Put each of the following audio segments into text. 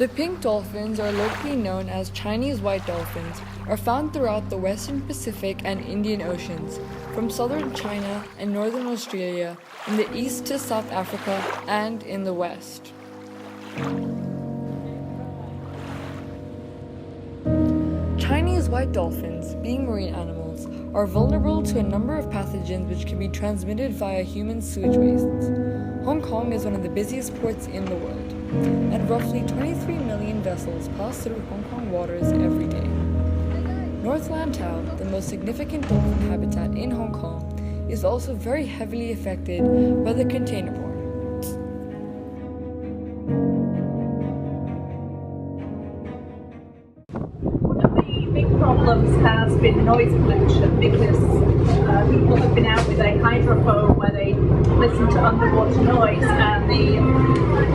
The pink dolphins, or locally known as Chinese white dolphins, are found throughout the western Pacific and Indian Oceans, from southern China and northern Australia, in the east to South Africa, and in the west. Chinese white dolphins, being marine animals, are vulnerable to a number of pathogens which can be transmitted via human sewage wastes. Hong Kong is one of the busiest ports in the world, and roughly 23 million vessels pass through Hong Kong waters every day. North Lantau, the most significant dolphin habitat in Hong Kong, is also very heavily affected by the container port. Big problems has been noise pollution because people have been out with a hydrophone where they listen to underwater noise, and the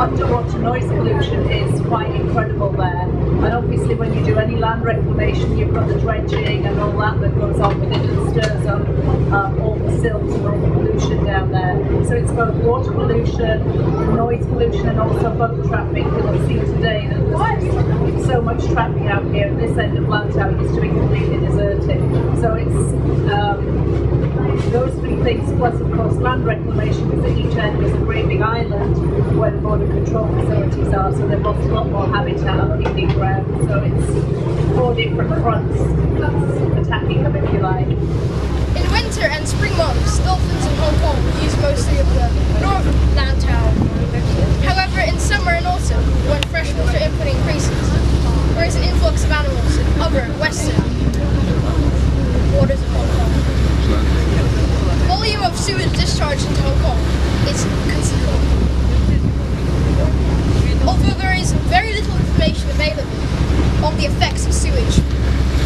underwater noise pollution is quite incredible there. And obviously when you do any land reclamation, you've got the dredging and all that goes on with it and stirs up all the silt and all the pollution down there. So it's both water pollution, noise pollution, and also boat traffic. You'll have seen today that there's so much traffic out here at this end of Lantau. Used to be completely deserted. So it's those three things, plus of course land reclamation, because at each end is a great big island where the border control facilities are, so they've lost a lot more habitat and picnic ground. So it's four different fronts attacking them, if you like. In winter and spring months, dolphins in Hong Kong use mostly of the North Lantau. However, in summer and autumn, when freshwater input increases, there is an influx of animals in other western waters of Hong Kong. Volume of sewage discharge into Hong Kong is considerable. Although there is very little information available on the effects of sewage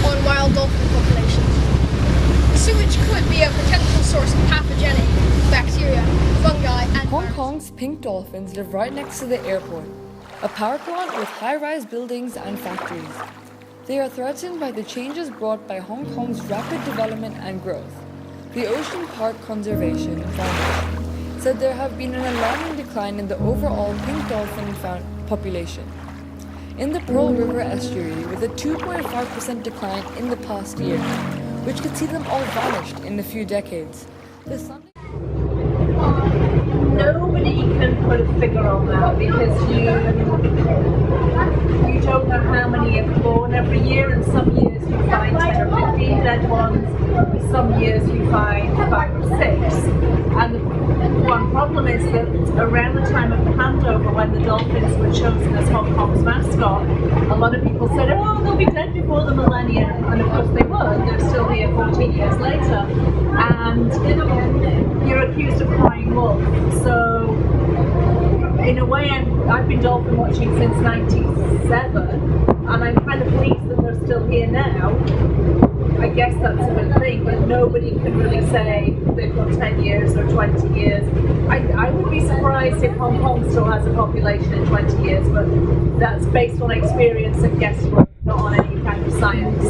on wild dolphin populations, sewage could be a potential source of pathogenic bacteria, fungi, and Hong Kong's pink dolphins live right next to the airport, a power plant with high-rise buildings and factories. They are threatened by the changes brought by Hong Kong's rapid development and growth. The Ocean Park Conservation Foundation said there have been an alarming decline in the overall pink dolphin population in the Pearl River estuary, with a 2.5% decline in the past year, which could see them all vanished in a few decades. Nobody can put a figure on that because you don't know how many are born every year, and some years you find 10 or 15 dead ones, some years you find 5 or 6. And the one problem is that around the time of the handover, when the dolphins were chosen as Hong Kong's mascot, a lot of people said, oh, they'll be dead before the millennium, and of course they were. They're still here 14 years later. And you're accused of crying wolf. So in a way, I've been dolphin watching since '97, and I'm kind of pleased that they're still here now. I guess that's a good thing, but nobody can really say they've got 10 years or 20 years. I would be surprised if Hong Kong still has a population in 20 years, but that's based on experience and guesswork, not on any kind of science.